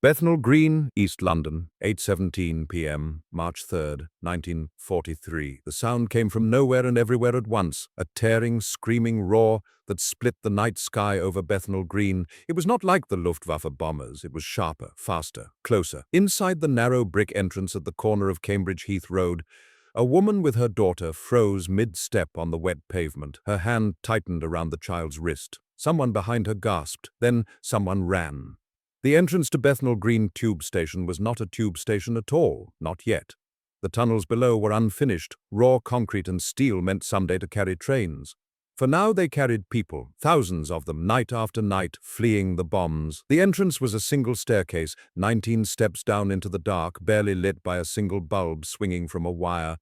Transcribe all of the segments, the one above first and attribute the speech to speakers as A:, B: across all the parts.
A: Bethnal Green, East London, 8:17 p.m., March 3rd, 1943. The sound came from nowhere and everywhere at once, a tearing, screaming roar that split the night sky over Bethnal Green. It was not like the Luftwaffe bombers. It was sharper, faster, closer. Inside the narrow brick entrance at the corner of Cambridge Heath Road, a woman with her daughter froze mid-step on the wet pavement. Her hand tightened around the child's wrist. Someone behind her gasped. Then someone ran. The entrance to Bethnal Green tube station was not a tube station at all, not yet. The tunnels below were unfinished. Raw concrete and steel meant someday to carry trains. For now they carried people, thousands of them, night after night, fleeing the bombs. The entrance was a single staircase, 19 steps down into the dark, barely lit by a single bulb swinging from a wire.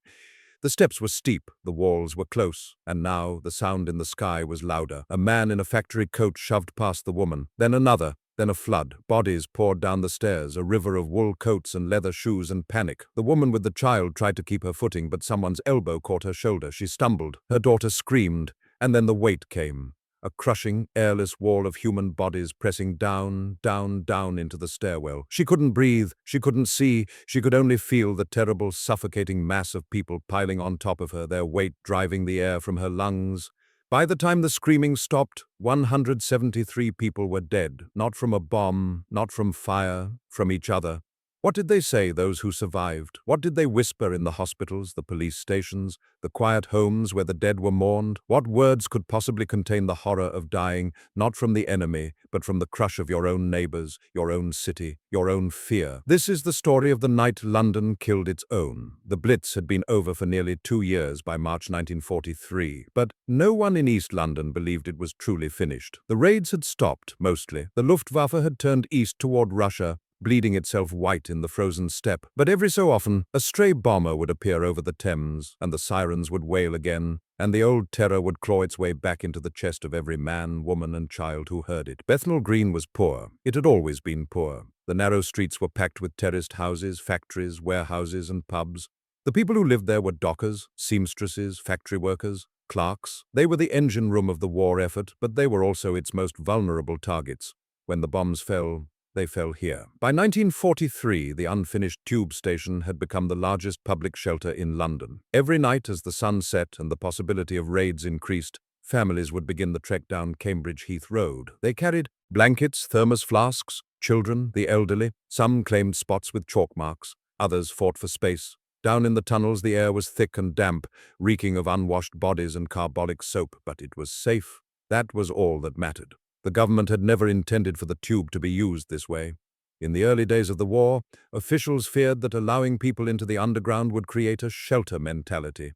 A: The steps were steep, the walls were close, and now the sound in the sky was louder. A man in a factory coat shoved past the woman, then another. Then a flood. Bodies poured down the stairs, a river of wool coats and leather shoes and panic. The woman with the child tried to keep her footing, but someone's elbow caught her shoulder. She stumbled. Her daughter screamed, and then the weight came. A crushing, airless wall of human bodies pressing down, down, down into the stairwell. She couldn't breathe, she couldn't see, she could only feel the terrible, suffocating mass of people piling on top of her, their weight driving the air from her lungs. By the time the screaming stopped, 173 people were dead, not from a bomb, not from fire, from each other. What did they say, those who survived? What did they whisper in the hospitals, the police stations, the quiet homes where the dead were mourned? What words could possibly contain the horror of dying, not from the enemy, but from the crush of your own neighbors, your own city, your own fear? This is the story of the night London killed its own. The Blitz had been over for nearly 2 years by March 1943, but no one in East London believed it was truly finished. The raids had stopped, mostly. The Luftwaffe had turned east toward Russia, bleeding itself white in the frozen steppe. But every so often, a stray bomber would appear over the Thames, and the sirens would wail again, and the old terror would claw its way back into the chest of every man, woman, and child who heard it. Bethnal Green was poor. It had always been poor. The narrow streets were packed with terraced houses, factories, warehouses, and pubs. The people who lived there were dockers, seamstresses, factory workers, clerks. They were the engine room of the war effort, but they were also its most vulnerable targets. When the bombs fell, they fell here. By 1943, the unfinished tube station had become the largest public shelter in London. Every night as the sun set and the possibility of raids increased, families would begin the trek down Cambridge Heath Road. They carried blankets, thermos flasks, children, the elderly. Some claimed spots with chalk marks. Others fought for space. Down in the tunnels, the air was thick and damp, reeking of unwashed bodies and carbolic soap, but it was safe. That was all that mattered. The government had never intended for the tube to be used this way. In the early days of the war, officials feared that allowing people into the underground would create a shelter mentality.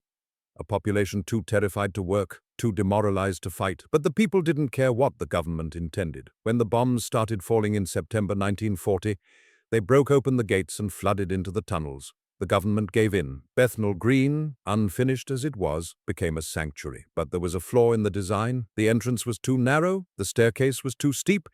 A: A population too terrified to work, too demoralized to fight. But the people didn't care what the government intended. When the bombs started falling in September 1940, they broke open the gates and flooded into the tunnels. The government gave in. Bethnal Green, unfinished as it was, became a sanctuary. But there was a flaw in the design. The entrance was too narrow, the staircase was too steep,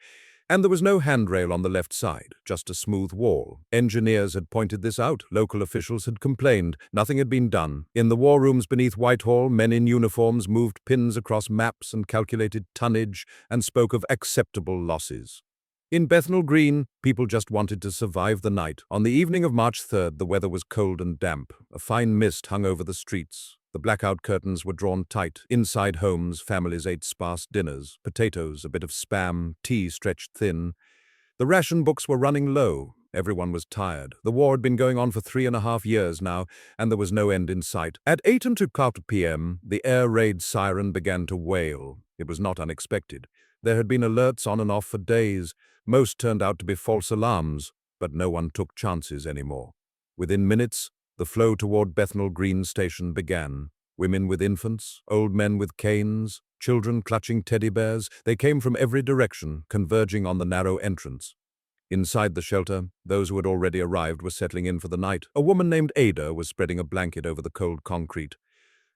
A: and there was no handrail on the left side, just a smooth wall. Engineers had pointed this out. Local officials had complained. Nothing had been done. In the war rooms beneath Whitehall, men in uniforms moved pins across maps and calculated tonnage and spoke of acceptable losses. In Bethnal Green, people just wanted to survive the night. On the evening of March 3rd, the weather was cold and damp. A fine mist hung over the streets. The blackout curtains were drawn tight. Inside homes, families ate sparse dinners, potatoes, a bit of spam, tea stretched thin. The ration books were running low. Everyone was tired. The war had been going on for 3.5 years now, and there was no end in sight. At 8:15 p.m., the air raid siren began to wail. It was not unexpected. There had been alerts on and off for days. Most turned out to be false alarms, but no one took chances anymore. Within minutes, the flow toward Bethnal Green station began. Women with infants, old men with canes, children clutching teddy bears, they came from every direction, converging on the narrow entrance. Inside the shelter, those who had already arrived were settling in for the night. A woman named Ada was spreading a blanket over the cold concrete.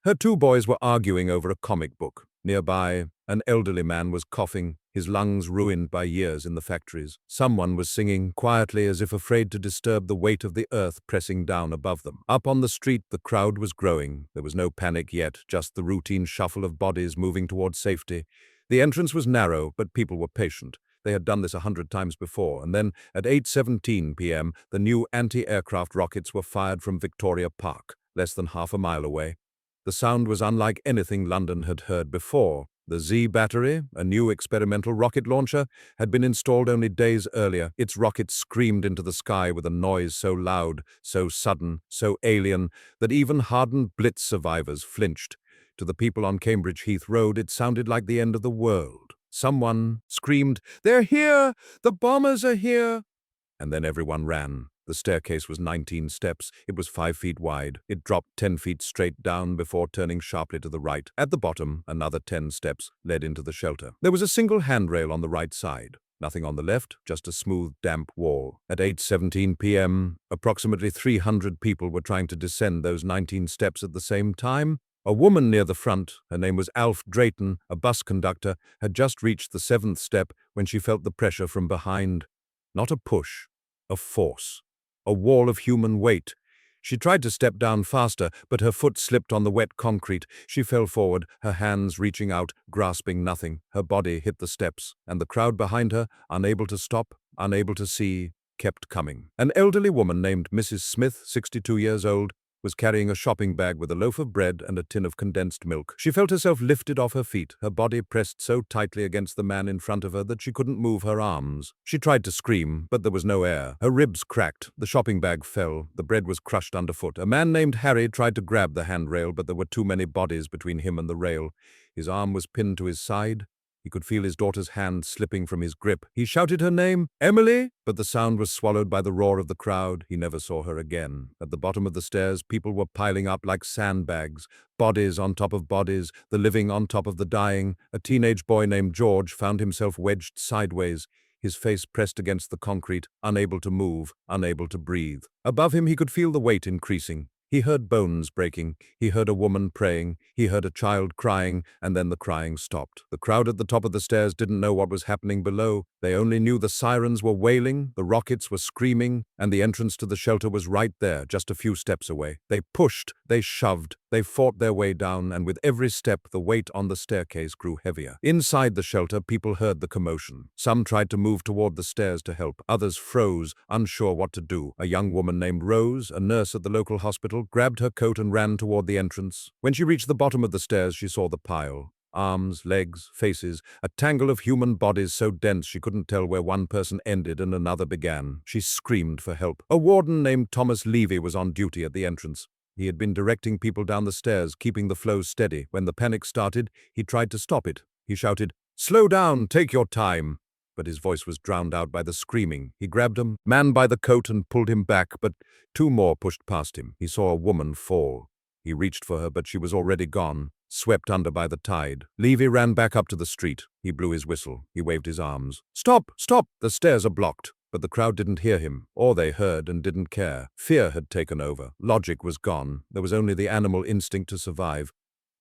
A: Her 2 boys were arguing over a comic book. Nearby, an elderly man was coughing, his lungs ruined by years in the factories. Someone was singing quietly as if afraid to disturb the weight of the earth pressing down above them. Up on the street, the crowd was growing. There was no panic yet, just the routine shuffle of bodies moving toward safety. The entrance was narrow, but people were patient. They had done this 100 times before, and then at 8:17 p.m., the new anti-aircraft rockets were fired from Victoria Park, less than half a mile away. The sound was unlike anything London had heard before. The Z battery, a new experimental rocket launcher, had been installed only days earlier. Its rockets screamed into the sky with a noise so loud, so sudden, so alien, that even hardened Blitz survivors flinched. To the people on Cambridge Heath Road, it sounded like the end of the world. Someone screamed, "They're here! The bombers are here!" And then everyone ran. The staircase was 19 steps. It was 5 feet wide. It dropped 10 feet straight down before turning sharply to the right. At the bottom, another 10 steps led into the shelter. There was a single handrail on the right side. Nothing on the left, just a smooth, damp wall. At 8:17 p.m., approximately 300 people were trying to descend those 19 steps at the same time. A woman near the front, her name was Alf Drayton, a bus conductor, had just reached the 7th step when she felt the pressure from behind. Not a push, a force. A wall of human weight. She tried to step down faster, but her foot slipped on the wet concrete. She fell forward, her hands reaching out, grasping nothing. Her body hit the steps, and the crowd behind her, unable to stop, unable to see, kept coming. An elderly woman named Mrs. Smith, 62 years old, was carrying a shopping bag with a loaf of bread and a tin of condensed milk. She felt herself lifted off her feet, her body pressed so tightly against the man in front of her that she couldn't move her arms. She tried to scream, but there was no air. Her ribs cracked, the shopping bag fell, the bread was crushed underfoot. A man named Harry tried to grab the handrail, but there were too many bodies between him and the rail. His arm was pinned to his side. He could feel his daughter's hand slipping from his grip. He shouted her name, "Emily!" But the sound was swallowed by the roar of the crowd. He never saw her again. At the bottom of the stairs, people were piling up like sandbags. Bodies on top of bodies, the living on top of the dying. A teenage boy named George found himself wedged sideways, his face pressed against the concrete, unable to move, unable to breathe. Above him, he could feel the weight increasing. He heard bones breaking, he heard a woman praying, he heard a child crying, and then the crying stopped. The crowd at the top of the stairs didn't know what was happening below. They only knew the sirens were wailing, the rockets were screaming, and the entrance to the shelter was right there, just a few steps away. They pushed, they shoved, they fought their way down, and with every step, the weight on the staircase grew heavier. Inside the shelter, people heard the commotion. Some tried to move toward the stairs to help. Others froze, unsure what to do. A young woman named Rose, a nurse at the local hospital, grabbed her coat and ran toward the entrance. When she reached the bottom of the stairs, she saw the pile. Arms, legs, faces, a tangle of human bodies so dense she couldn't tell where one person ended and another began. She screamed for help. A warden named Thomas Levy was on duty at the entrance. He had been directing people down the stairs, keeping the flow steady. When the panic started, he tried to stop it. He shouted, "Slow down, take your time." But his voice was drowned out by the screaming. He grabbed a man by the coat and pulled him back, but 2 more pushed past him. He saw a woman fall. He reached for her, but she was already gone, swept under by the tide. Levy ran back up to the street. He blew his whistle. He waved his arms. "Stop! Stop! The stairs are blocked." But the crowd didn't hear him, or they heard and didn't care. Fear had taken over. Logic was gone. There was only the animal instinct to survive.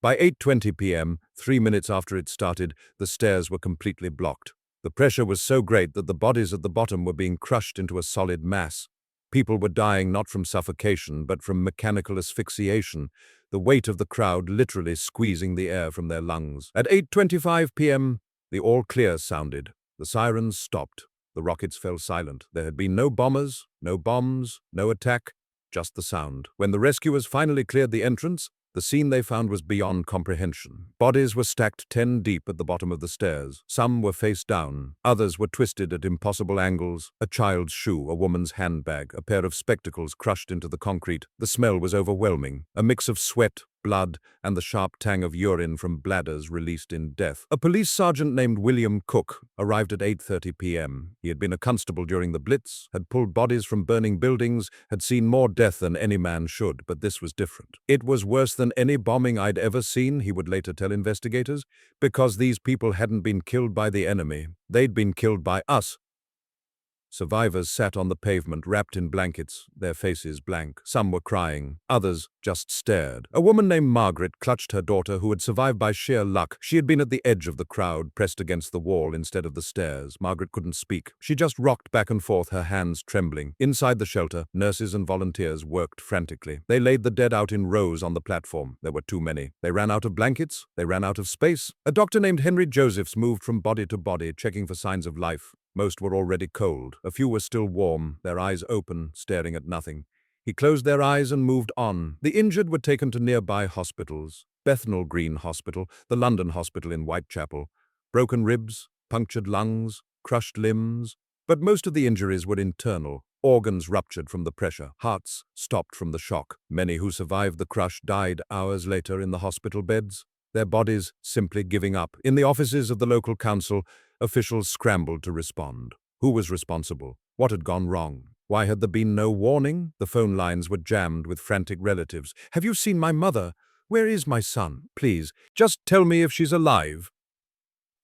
A: By 8:20 p.m., 3 minutes after it started, the stairs were completely blocked. The pressure was so great that the bodies at the bottom were being crushed into a solid mass. People were dying not from suffocation, but from mechanical asphyxiation, the weight of the crowd literally squeezing the air from their lungs. At 8:25 p.m., the all clear sounded. The sirens stopped. The rockets fell silent. There had been no bombers, no bombs, no attack, just the sound. When the rescuers finally cleared the entrance, the scene they found was beyond comprehension. Bodies were stacked 10 deep at the bottom of the stairs. Some were face down. Others were twisted at impossible angles. A child's shoe, a woman's handbag, a pair of spectacles crushed into the concrete. The smell was overwhelming. A mix of sweat, blood, and the sharp tang of urine from bladders released in death. A police sergeant named William Cook arrived at 8:30 p.m. He had been a constable during the Blitz, had pulled bodies from burning buildings, had seen more death than any man should, but this was different. It was worse than any bombing I'd ever seen, he would later tell investigators, because these people hadn't been killed by the enemy. They'd been killed by us. Survivors sat on the pavement, wrapped in blankets, their faces blank. Some were crying, others just stared. A woman named Margaret clutched her daughter, who had survived by sheer luck. She had been at the edge of the crowd, pressed against the wall instead of the stairs. Margaret couldn't speak. She just rocked back and forth, her hands trembling. Inside the shelter, nurses and volunteers worked frantically. They laid the dead out in rows on the platform. There were too many. They ran out of blankets. They ran out of space. A doctor named Henry Josephs moved from body to body, checking for signs of life. Most were already cold. A few were still warm, their eyes open, staring at nothing. He closed their eyes and moved on. The injured were taken to nearby hospitals. Bethnal Green Hospital, the London hospital in Whitechapel. Broken ribs, punctured lungs, crushed limbs. But most of the injuries were internal. Organs ruptured from the pressure. Hearts stopped from the shock. Many who survived the crush died hours later in the hospital beds, their bodies simply giving up. In the offices of the local council, officials scrambled to respond. Who was responsible? What had gone wrong? Why had there been no warning? The phone lines were jammed with frantic relatives. "Have you seen my mother? Where is my son? Please, just tell me if she's alive."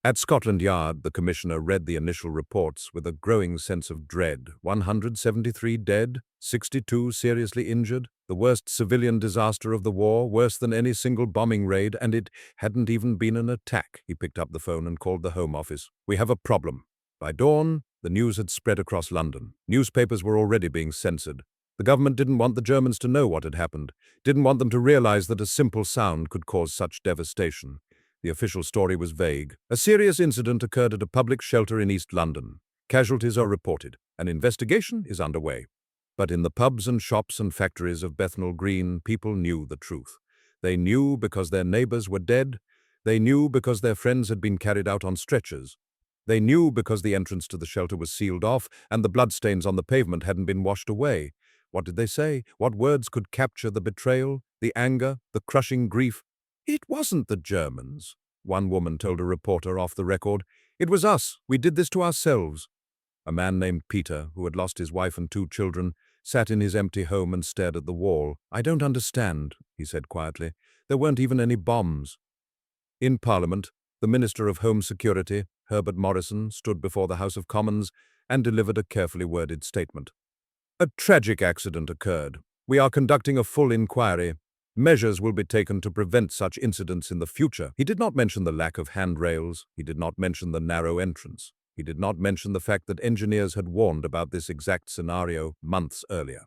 A: At Scotland Yard, the commissioner read the initial reports with a growing sense of dread. 173 dead, 62 seriously injured, the worst civilian disaster of the war, worse than any single bombing raid, and it hadn't even been an attack. He picked up the phone and called the Home Office. "We have a problem." By dawn, the news had spread across London. Newspapers were already being censored. The government didn't want the Germans to know what had happened, didn't want them to realize that a simple sound could cause such devastation. The official story was vague. A serious incident occurred at a public shelter in East London. Casualties are reported. An investigation is underway. But in the pubs and shops and factories of Bethnal Green, people knew the truth. They knew because their neighbors were dead. They knew because their friends had been carried out on stretchers. They knew because the entrance to the shelter was sealed off and the bloodstains on the pavement hadn't been washed away. What did they say? What words could capture the betrayal, the anger, the crushing grief? "It wasn't the Germans," one woman told a reporter off the record. "It was us. We did this to ourselves." A man named Peter, who had lost his wife and 2 children, sat in his empty home and stared at the wall. "I don't understand," he said quietly. "There weren't even any bombs." In Parliament, the Minister of Home Security, Herbert Morrison, stood before the House of Commons and delivered a carefully worded statement. "A tragic accident occurred. We are conducting a full inquiry. Measures will be taken to prevent such incidents in the future." He did not mention the lack of handrails. He did not mention the narrow entrance. He did not mention the fact that engineers had warned about this exact scenario months earlier.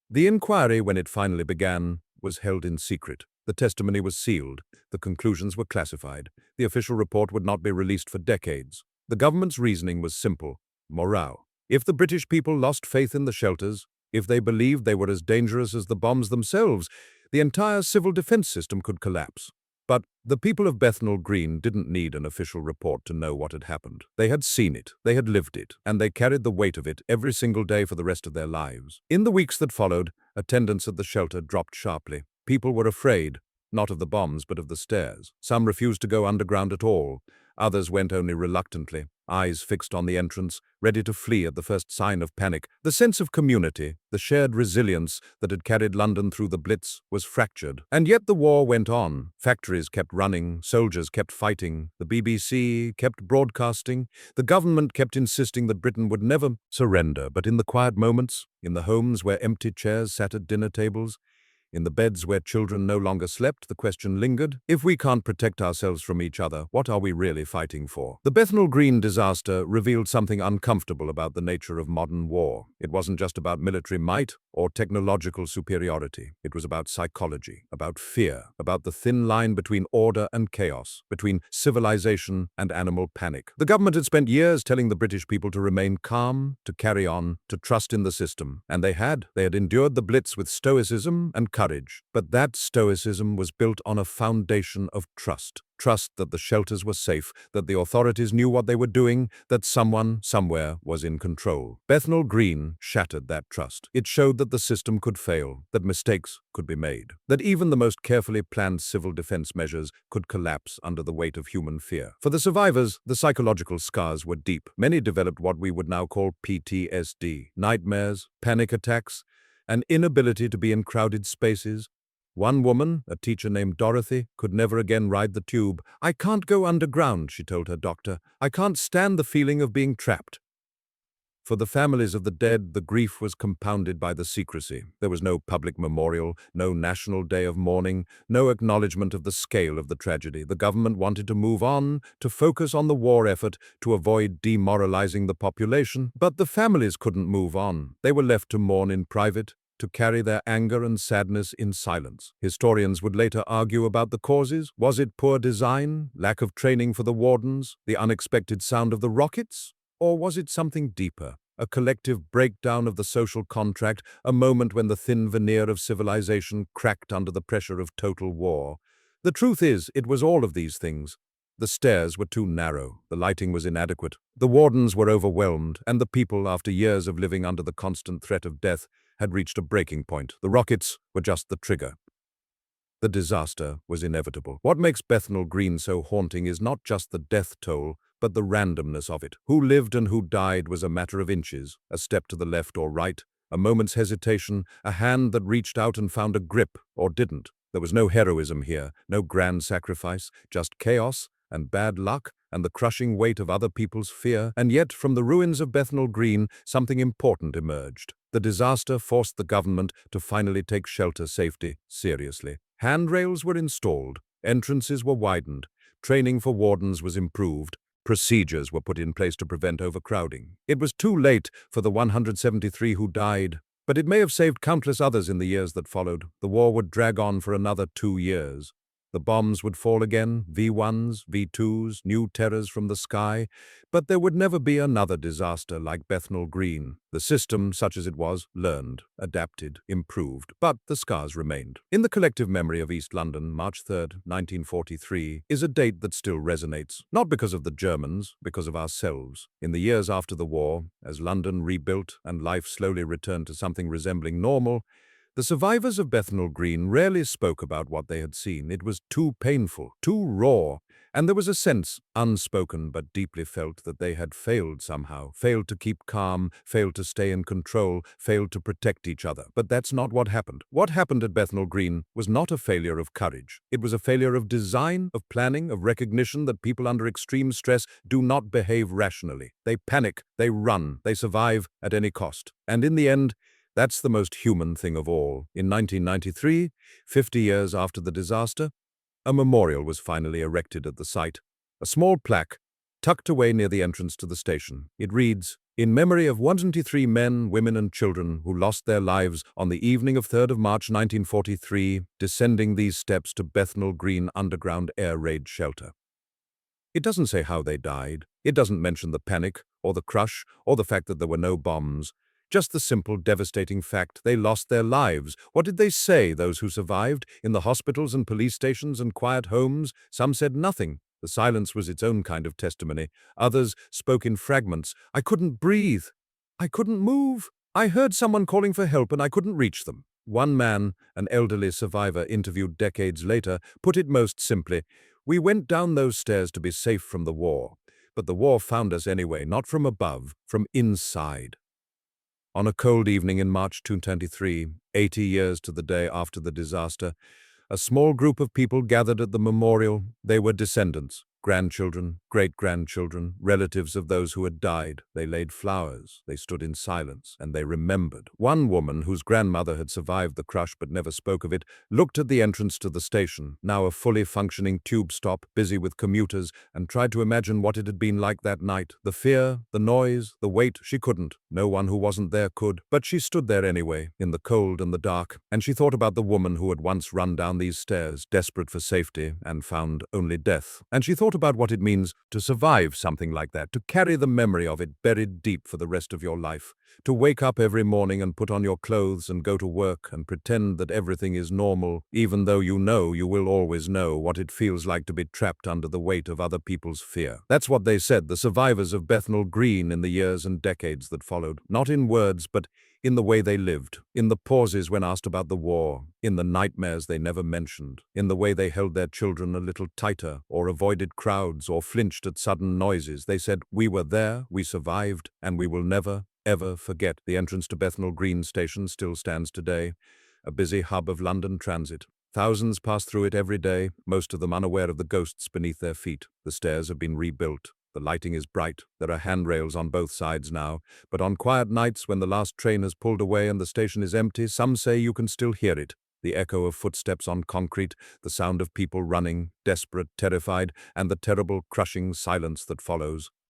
A: The inquiry, when it finally began, was held in secret. The testimony was sealed. The conclusions were classified. The official report would not be released for decades. The government's reasoning was simple: morale. If the British people lost faith in the shelters, if they believed they were as dangerous as the bombs themselves, the entire civil defense system could collapse. But the people of Bethnal Green didn't need an official report to know what had happened. They had seen it, they had lived it, and they carried the weight of it every single day for the rest of their lives. In the weeks that followed, attendance at the shelter dropped sharply. People were afraid, not of the bombs but of the stairs. Some refused to go underground at all. Others went only reluctantly, eyes fixed on the entrance, ready to flee at the first sign of panic. The sense of community, the shared resilience that had carried London through the Blitz, was fractured. And yet the war went on. Factories kept running, soldiers kept fighting, the BBC kept broadcasting, the government kept insisting that Britain would never surrender. But in the quiet moments, in the homes where empty chairs sat at dinner tables, in the beds where children no longer slept, the question lingered: if we can't protect ourselves from each other, what are we really fighting for? The Bethnal Green disaster revealed something uncomfortable about the nature of modern war. It wasn't just about military might or technological superiority. It was about psychology, about fear, about the thin line between order and chaos, between civilization and animal panic. The government had spent years telling the British people to remain calm, to carry on, to trust in the system. And they had. They had endured the Blitz with stoicism and courage. But that stoicism was built on a foundation of trust. Trust that the shelters were safe, that the authorities knew what they were doing, that someone, somewhere, was in control. Bethnal Green shattered that trust. It showed that the system could fail, that mistakes could be made, that even the most carefully planned civil defense measures could collapse under the weight of human fear. For the survivors, the psychological scars were deep. Many developed what we would now call PTSD, nightmares, panic attacks, an inability to be in crowded spaces. One woman, a teacher named Dorothy, could never again ride the tube. "I can't go underground," she told her doctor. "I can't stand the feeling of being trapped." For the families of the dead, the grief was compounded by the secrecy. There was no public memorial, no national day of mourning, no acknowledgement of the scale of the tragedy. The government wanted to move on, to focus on the war effort, to avoid demoralizing the population, but the families couldn't move on. They were left to mourn in private, to carry their anger and sadness in silence. Historians would later argue about the causes. Was it poor design, lack of training for the wardens, the unexpected sound of the rockets? Or was it something deeper, a collective breakdown of the social contract, a moment when the thin veneer of civilization cracked under the pressure of total war? The truth is, it was all of these things. The stairs were too narrow, the lighting was inadequate, the wardens were overwhelmed, and the people, after years of living under the constant threat of death, had reached a breaking point. The rockets were just the trigger. The disaster was inevitable. What makes Bethnal Green so haunting is not just the death toll, but the randomness of it. Who lived and who died was a matter of inches, a step to the left or right, a moment's hesitation, a hand that reached out and found a grip, or didn't. There was no heroism here, no grand sacrifice, just chaos and bad luck and the crushing weight of other people's fear. And yet, from the ruins of Bethnal Green, something important emerged. The disaster forced the government to finally take shelter safety seriously. Handrails were installed, entrances were widened, training for wardens was improved, procedures were put in place to prevent overcrowding. It was too late for the 173 who died, but it may have saved countless others in the years that followed. The war would drag on for another 2 years. The bombs would fall again, V1s, V2s, new terrors from the sky, but there would never be another disaster like Bethnal Green. The system, such as it was, learned, adapted, improved, but the scars remained. In the collective memory of East London, March 3rd, 1943, is a date that still resonates, not because of the Germans, because of ourselves. In the years after the war, as London rebuilt and life slowly returned to something resembling normal, the survivors of Bethnal Green rarely spoke about what they had seen. It was too painful, too raw, and there was a sense, unspoken but deeply felt, that they had failed somehow, failed to keep calm, failed to stay in control, failed to protect each other. But that's not what happened. What happened at Bethnal Green was not a failure of courage. It was a failure of design, of planning, of recognition that people under extreme stress do not behave rationally. They panic, they run, they survive at any cost. And in the end, that's the most human thing of all. In 1993, 50 years after the disaster, a memorial was finally erected at the site. A small plaque, tucked away near the entrance to the station. It reads, "In memory of 123 men, women and children who lost their lives on the evening of 3rd of March 1943, descending these steps to Bethnal Green underground air raid shelter." It doesn't say how they died. It doesn't mention the panic, or the crush, or the fact that there were no bombs. Just the simple, devastating fact they lost their lives. What did they say, those who survived? In the hospitals and police stations and quiet homes, some said nothing. The silence was its own kind of testimony. Others spoke in fragments. "I couldn't breathe. I couldn't move. I heard someone calling for help and I couldn't reach them." One man, an elderly survivor interviewed decades later, put it most simply, "We went down those stairs to be safe from the war. But the war found us anyway, not from above, from inside." On a cold evening in March 2023, 80 years to the day after the disaster, a small group of people gathered at the memorial. They were descendants, grandchildren, great-grandchildren, relatives of those who had died. They laid flowers, they stood in silence, and they remembered. One woman, whose grandmother had survived the crush but never spoke of it, looked at the entrance to the station, now a fully functioning tube stop, busy with commuters, and tried to imagine what it had been like that night. The fear, the noise, the weight, she couldn't. No one who wasn't there could. But she stood there anyway, in the cold and the dark, and she thought about the woman who had once run down these stairs, desperate for safety, and found only death. And she thought about what it means to survive something like that, to carry the memory of it buried deep for the rest of your life, to wake up every morning and put on your clothes and go to work and pretend that everything is normal, even though you know you will always know what it feels like to be trapped under the weight of other people's fear. That's what they said, the survivors of Bethnal Green, in the years and decades that followed. Not in words, but in the way they lived, in the pauses when asked about the war, in the nightmares they never mentioned, in the way they held their children a little tighter, or avoided crowds, or flinched at sudden noises. They said, "We were there, we survived, and we will never, ever forget." The entrance to Bethnal Green station still stands today, a busy hub of London transit. Thousands pass through it every day, most of them unaware of the ghosts beneath their feet. The stairs have been rebuilt, The lighting is bright. There are handrails on both sides now, but on quiet nights when the last train has pulled away and the station is empty, some say you can still hear it. The echo of footsteps on concrete, the sound of people running, desperate, terrified, and the terrible, crushing silence that follows.